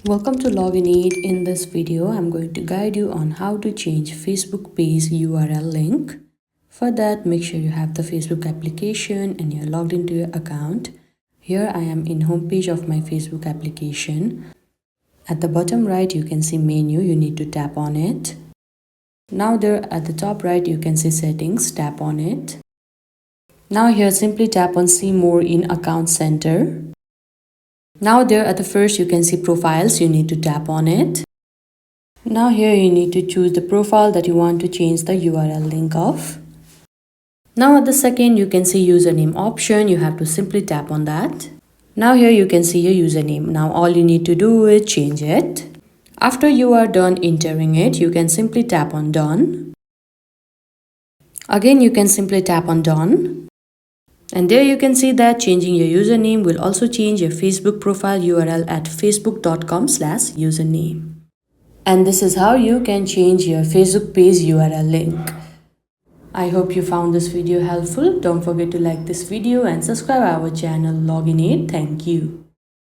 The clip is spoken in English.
Welcome to Login Aid. In this video, I'm going to guide you on how to change Facebook page URL link. For that, make sure you have the Facebook application and you're logged into your account. Here I am in homepage of my Facebook application. At the bottom right, you can see menu. You need to tap on it. Now there at the top right, you can see settings. Tap on it. Now here, simply tap on see more in account center. Now there at the first you can see profiles, you need to tap on it. Now here you need to choose the profile that you want to change the URL link of. Now at the second you can see username option, you have to simply tap on that. Now here you can see your username. Now all you need to do is change it. After you are done entering it, you can simply tap on done. Again you can simply tap on done. And there you can see that changing your username will also change your Facebook profile URL at facebook.com/username. And this is how you can change your Facebook page URL link. I hope you found this video helpful. Don't forget to like this video and subscribe our channel Login Aid. Thank you.